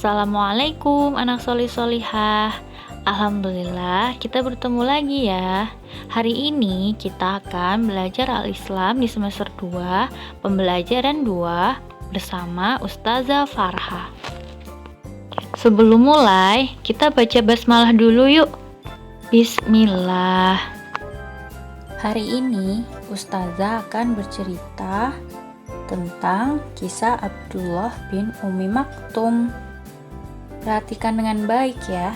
Assalamualaikum anak solih-solihah. Alhamdulillah kita bertemu lagi ya. Hari ini kita akan belajar Al-Islam di semester 2, pembelajaran 2 bersama Ustazah Farha. Sebelum mulai, kita baca basmalah dulu yuk. Bismillah. Hari ini Ustazah akan bercerita tentang kisah Abdullah bin Ummi Maktum. Perhatikan dengan baik ya.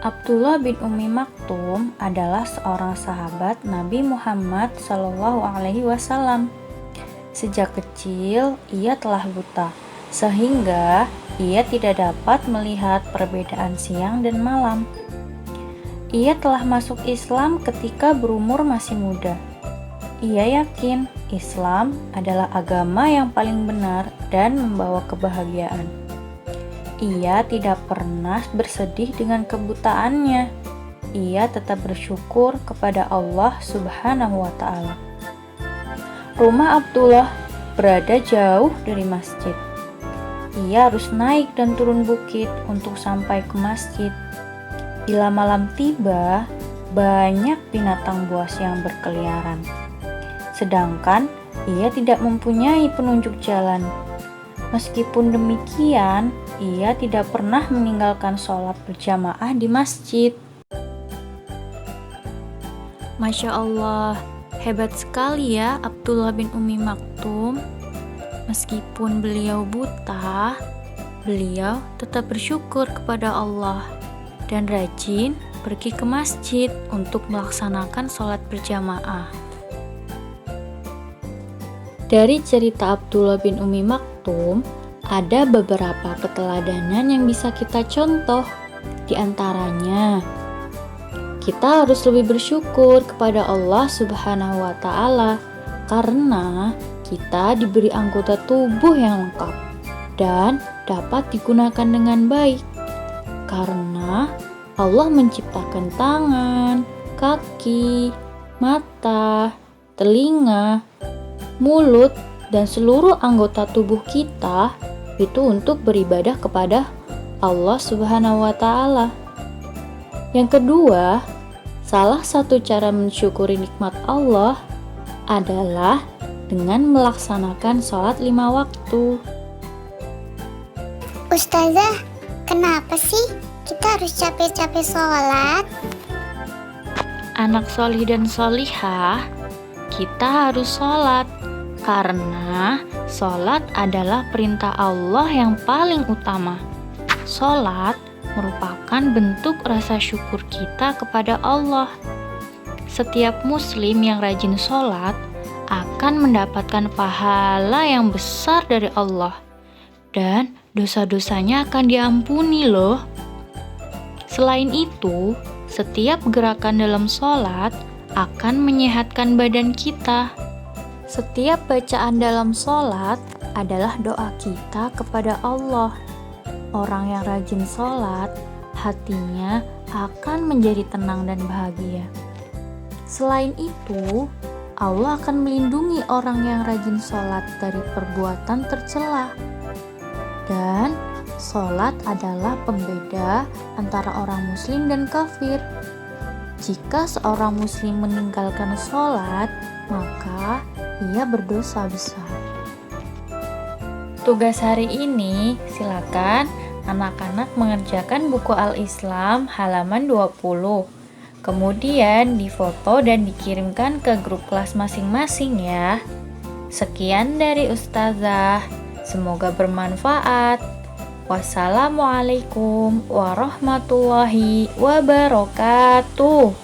Abdullah bin Ummi Maktum adalah seorang sahabat Nabi Muhammad SAW. Sejak kecil ia telah buta, sehingga ia tidak dapat melihat perbedaan siang dan malam. Ia telah masuk Islam ketika berumur masih muda. Ia yakin Islam adalah agama yang paling benar dan membawa kebahagiaan. Ia tidak pernah bersedih dengan kebutaannya. Ia tetap bersyukur kepada Allah Subhanahu wa Ta'ala. Rumah Abdullah berada jauh dari masjid. Ia harus naik dan turun bukit untuk sampai ke masjid. Bila malam tiba, banyak binatang buas yang berkeliaran. Sedangkan ia tidak mempunyai penunjuk jalan. Meskipun demikian, ia tidak pernah meninggalkan sholat berjamaah di masjid. Masya Allah, hebat sekali ya Abdullah bin Ummi Maktum. Meskipun beliau buta, beliau tetap bersyukur kepada Allah dan rajin pergi ke masjid untuk melaksanakan sholat berjamaah. Dari cerita Abdullah bin Ummi Maktum, ada beberapa keteladanan yang bisa kita contoh. Di antaranya, kita harus lebih bersyukur kepada Allah Subhanahu wa Ta'ala karena kita diberi anggota tubuh yang lengkap dan dapat digunakan dengan baik. Karena Allah menciptakan tangan, kaki, mata, telinga, mulut, dan seluruh anggota tubuh kita itu untuk beribadah kepada Allah Subhanahu wa Ta'ala. Yang kedua, salah satu cara mensyukuri nikmat Allah adalah dengan melaksanakan sholat 5 waktu. Ustazah, kenapa sih kita harus capek-capek sholat? Anak solih dan solihah, kita harus sholat karena sholat adalah perintah Allah yang paling utama. Sholat merupakan bentuk rasa syukur kita kepada Allah. Setiap muslim yang rajin sholat akan mendapatkan pahala yang besar dari Allah dan dosa-dosanya akan diampuni loh. Selain itu, setiap gerakan dalam sholat akan menyehatkan badan kita. Setiap bacaan dalam sholat adalah doa kita kepada Allah. Orang yang rajin sholat, hatinya akan menjadi tenang dan bahagia. Selain itu, Allah akan melindungi orang yang rajin sholat dari perbuatan tercela. Dan sholat adalah pembeda antara orang muslim dan kafir. Jika seorang muslim meninggalkan sholat, maka ia berdosa besar. Tugas hari ini, silakan anak-anak mengerjakan buku Al-Islam halaman 20. Kemudian difoto dan dikirimkan ke grup kelas masing-masing ya. Sekian dari Ustazah. Semoga bermanfaat. Wassalamualaikum warahmatullahi wabarakatuh.